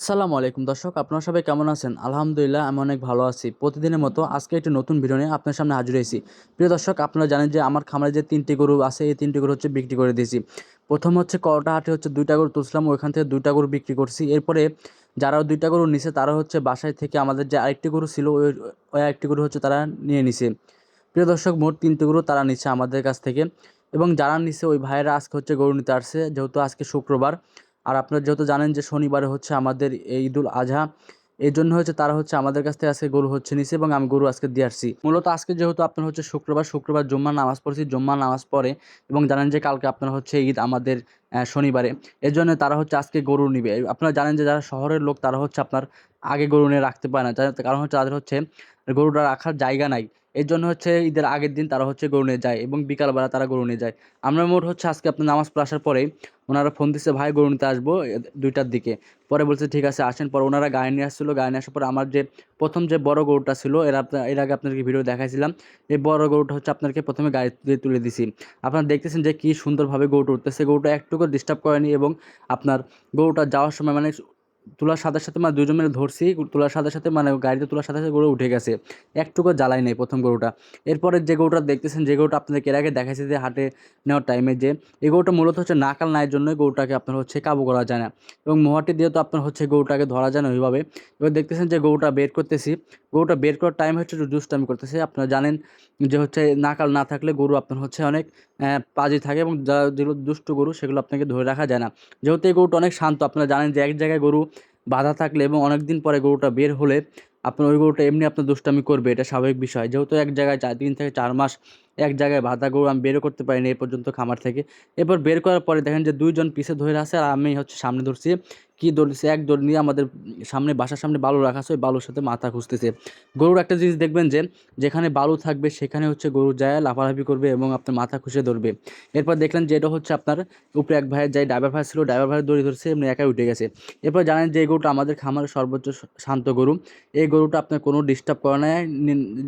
আসসালামু আলাইকুম দর্শক, আপনারা সবাই কেমন আছেন? আলহামদুলিল্লাহ আমি অনেক ভালো আছি। প্রতিদিনের মতো আজকে একটি নতুন ভিডিও নিয়ে আপনার সামনে হাজির হয়েছি। প্রিয় দর্শক, আপনারা জানেন যে আমার খামারে যে 3টি গরু আছে, এই 3টি গরু হচ্ছে বিক্রি করে দিয়েছি। প্রথম হচ্ছে করটা হাটে হচ্ছে 2টা গরু তুলছিলাম, ওইখান থেকে 2টা গরু বিক্রি করছি। এরপরে যারা 2টা গরু নিছে তারা হচ্ছে বাসায় থেকে আমাদের যে আরেকটি গরু ছিল ওই আরেকটি গরু হচ্ছে তারা নিয়ে নিছে। প্রিয় দর্শক, মোট 3টি গরু তারা নিচ্ছে আমাদের কাছ থেকে। এবং যারা নিচ্ছে ওই ভাইয়েরা আজকে হচ্ছে গরু নিতে আসছে, যেহেতু আজকে শুক্রবার। আর আপনারা যেহেতু জানেন যে শনিবারে হচ্ছে আমাদের এই ঈদুল আজহা, এই জন্য হচ্ছে তারা হচ্ছে আমাদের কাছ থেকে আজকে গরু হচ্ছে নিছে এবং আমি গরু আজকে দিয়ে আসছি। মূলত আজকে যেহেতু আপনার হচ্ছে শুক্রবার জুম্মার নামাজ পড়ছি, জুম্মার নামাজ পড়ে এবং জানেন যে কালকে আপনার হচ্ছে ঈদ আমাদের শনিবারে। এর জন্য তারা হচ্ছে আজকে গরু নিবে। আপনারা জানেন যে যারা শহরের লোক তারা হচ্ছে আপনার আগে গরু নিয়ে রাখতে পারে না, কারণ হচ্ছে তাদের হচ্ছে গরুটা রাখার জায়গা নাই। এর জন্য হচ্ছে ঈদের আগের দিন তারা হচ্ছে গরু নিয়ে যায় এবং বিকালবেলা তারা গরু নিয়ে যায়। আমরা মোট হচ্ছে আজকে আপনার নামাজ পড়ে আসার পরেই ওনারা ফোন দিচ্ছে, ভাই গরু নিতে আসবো 2টার দিকে। পরে বলছে ঠিক আছে আসেন। পরে ওনারা গাড়ি নিয়ে আসছিলো, গাড়ি নিয়ে আসার পরে আমার যে প্রথম যে বড় গরুটা ছিল এর আগে আপনাদেরকে ভিডিও দেখাইছিলাম, এই বড় গরুটা হচ্ছে আপনাকে প্রথমে গাড়ি দিয়ে তুলে দিছি। আপনারা দেখতেছেন যে কি সুন্দরভাবে গরুটা উঠতেছে, গরুটা একটুকু ডিস্টার্ব করেনি এবং আপনার গরুটা যাওয়ার সময় মানে তোলার সাথে সাথে মানে দুজন মিলে ধরছি, তোলার সাথে সাথে মানে গাড়িতে তোলার সাথে সাথে গরু উঠে গেছে, একটুকু জ্বালাই নেই প্রথম গরুটা। এরপরে যে গরুটা দেখতেছেন, যে গরুটা আপনাদেরকে এর আগে দেখাইছে যে হাটে নেওয়ার টাইমে, যে এই গরুটা মূলত হচ্ছে নাকাল নায়ের জন্যই গরুটাকে আপনার হচ্ছে কাবু করা যায় না এবং মোহাটি দিয়ে তো আপনার হচ্ছে গরুটাকে ধরা যায় না ওইভাবে। এবার দেখতেছেন যে গরুটা বের করতেছি, গরুটা বের করার টাইম হচ্ছে দুষ্টামি করতেছে। আপনারা জানেন যে হচ্ছে নাকাল না থাকলে গরু আপনার হচ্ছে অনেক পাজি থাকে এবং যেগুলো দুষ্ট গরু সেগুলো আপনাকে ধরে রাখা যায় না। যেহেতু এই গরুটা অনেক শান্ত, আপনারা জানেন যে এক জায়গায় গরু বাঁধা থাকলে এবং অনেক দিন পরে গরুটা বের হলে আপনার ওই গরুটা এমনি আপনার দুষ্টামি করবে, এটা স্বাভাবিক বিষয়। যেহেতু এক জায়গায় 3 থেকে 4 মাস এক জায়গায় বাঁধা গরু আমি বেরও করতে পারিনি এ পর্যন্ত খামার থেকে। এরপর বের করার পরে দেখেন যে 2জন পিছে ধরে আছে আর আমি হচ্ছে সামনে ধরছি। কি ধরছে, এক দৌড় নিয়ে আমাদের সামনে বাসার সামনে বালু রাখা আছে, ওই বালুর সাথে মাথা খুঁজতেছে। গরুর একটা জিনিস দেখবেন যে যেখানে বালু থাকবে সেখানে হচ্ছে গরু যায় লাফালাফি করবে এবং আপনার মাথা খুঁজে ধরবে। এরপর দেখলেন যে এটা হচ্ছে আপনার উপরে এক ভাইয়ের যাই ড্রাইভার ভাই ছিল, ড্রাইভার ভাই দড়ি ধরছে এমনি একাই উঠে গেছে। এরপর জানেন যে এই গরুটা আমাদের খামারের সর্বোচ্চ শান্ত গরু। এই গরুটা আপনার কোনো ডিস্টার্ব করে নাই,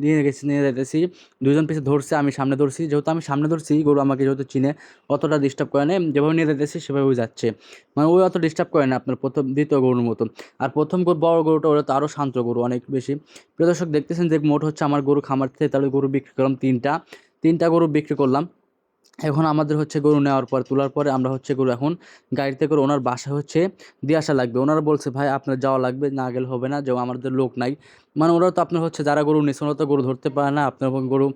নিয়ে যেতেছি। 2জন পিছে ধরছে, আমি সামনে ধরছি। যেহেতু আমি সামনে ধরছি, গরু আমাকে যেহেতু চিনে, অতটা ডিস্টার্ব করে নাই। যেভাবে নিয়ে যেতেছি সেভাবেই যাচ্ছে, মানে ওই অত ডিস্টার্ব করে না আপনার দ্বিতীয় গরুর মতো। আর প্রথম গরু বড় গরুটা ওটা তো আরও শান্ত গরু অনেক বেশি। প্রিয় দর্শক, দেখতেছেন যে মোট হচ্ছে আমার গরু খামার থেকে তাহলে গরু বিক্রি করলাম 3টা গরু বিক্রি করলাম। এখন আমাদের হচ্ছে গরু নেওয়ার পর তোলার পরে আমরা হচ্ছে গরু এখন গাড়িতে করে ওনার বাসা হচ্ছে দিয়ে আসা লাগবে। ওনারা বলছে ভাই আপনার যাওয়া লাগবে, না গেলে হবে না, যে আমাদের লোক নাই। মানে ওরা তো আপনার হচ্ছে যারা গরু নিচ্ছে ওরা তো গরু ধরতে পারে না আপনার গরু,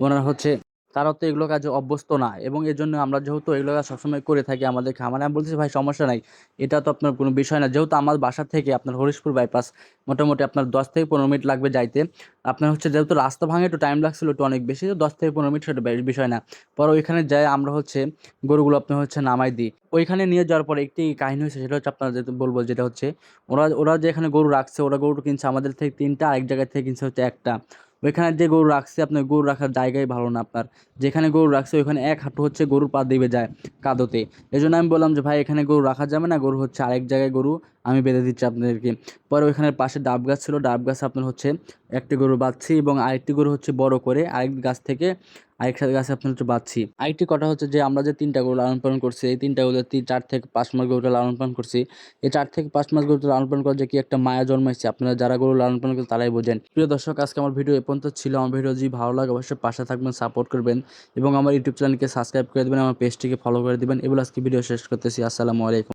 ওনারা হচ্ছে তারা তো এগুলো কাজে অভ্যস্ত না এবং এর জন্য আমরা যেহেতু এগুলো কাজ সবসময় করে থাকি আমাদের খামারে, আমি বলছি ভাই সমস্যা নাই, এটা তো আপনার কোনো বিষয় না। যেহেতু আমার বাসা থেকে আপনার হরিশপুর বাইপাস মোটামুটি আপনার 10 থেকে 15 মিনিট লাগবে যাইতে। আপনার হচ্ছে যেহেতু রাস্তা ভাঙে একটু টাইম লাগছিল একটু অনেক বেশি, 10 থেকে 15 মিনিট সেটা বিষয় না। পরে ওইখানে যাই আমরা হচ্ছে গরুগুলো আপনার হচ্ছে নামাই দিই। ওইখানে নিয়ে যাওয়ার পরে একটি কাহিনী হয়েছে, সেটা হচ্ছে আপনার যেহেতু বলবো, যেটা হচ্ছে ওরা ওরা যে এখানে গরু রাখছে, ওরা গরু কিনছে আমাদের থেকে 3টা, আরেক জায়গায় থেকে কিনছে হচ্ছে একটা। ওইখানে যে গরু রাখছে আপনার গরু রাখার জায়গায় ভালো না, আপনার যেখানে গরু রাখছে ওইখানে এক হাঁটু হচ্ছে গরুর পা দিবে যায় কাদোতে। এই জন্য আমি বললাম যে ভাই এখানে গরু রাখা যাবে না, গরু হচ্ছে আরেক জায়গায় গরু আমি বেঁধে দিচ্ছি আপনাদেরকে। পরে ওইখানের পাশে ডাব গাছ ছিল, ডাব গাছ আপনার হচ্ছে একটি গরু বাঁধছি এবং আরেকটি গরু হচ্ছে বড় করে আরেক গাছ থেকে আরেকটা গাছে আপনার হচ্ছে বাঁধছি। আরেকটি কথা হচ্ছে যে আমরা যে 3টা গরু লালন পালন করছি, এই 3টা গরু 4 থেকে 5 মাস গরুটা লালন পালন করছি। এই 4 থেকে 5 মাস গরুটা লালন পালন করে যে কি একটা মায়া জন্মাইছে, আপনারা যারা গরু লালন পালন করেন তারাই বোঝেন। প্রিয় দর্শক, আজকে আমার ভিডিও এ পর্যন্ত ছিল। আমার ভিডিও যদি ভালো লাগে অবশ্যই পাশে থাকবেন, সাপোর্ট করবেন এবং আমার ইউটিউব চ্যানেলকে সাবস্ক্রাইব করে দেবেন, আমার পেজটিকে ফলো করে দেবেন। এগুলো আজকে ভিডিও শেষ করতেছি। আসসালামু আলাইকুম।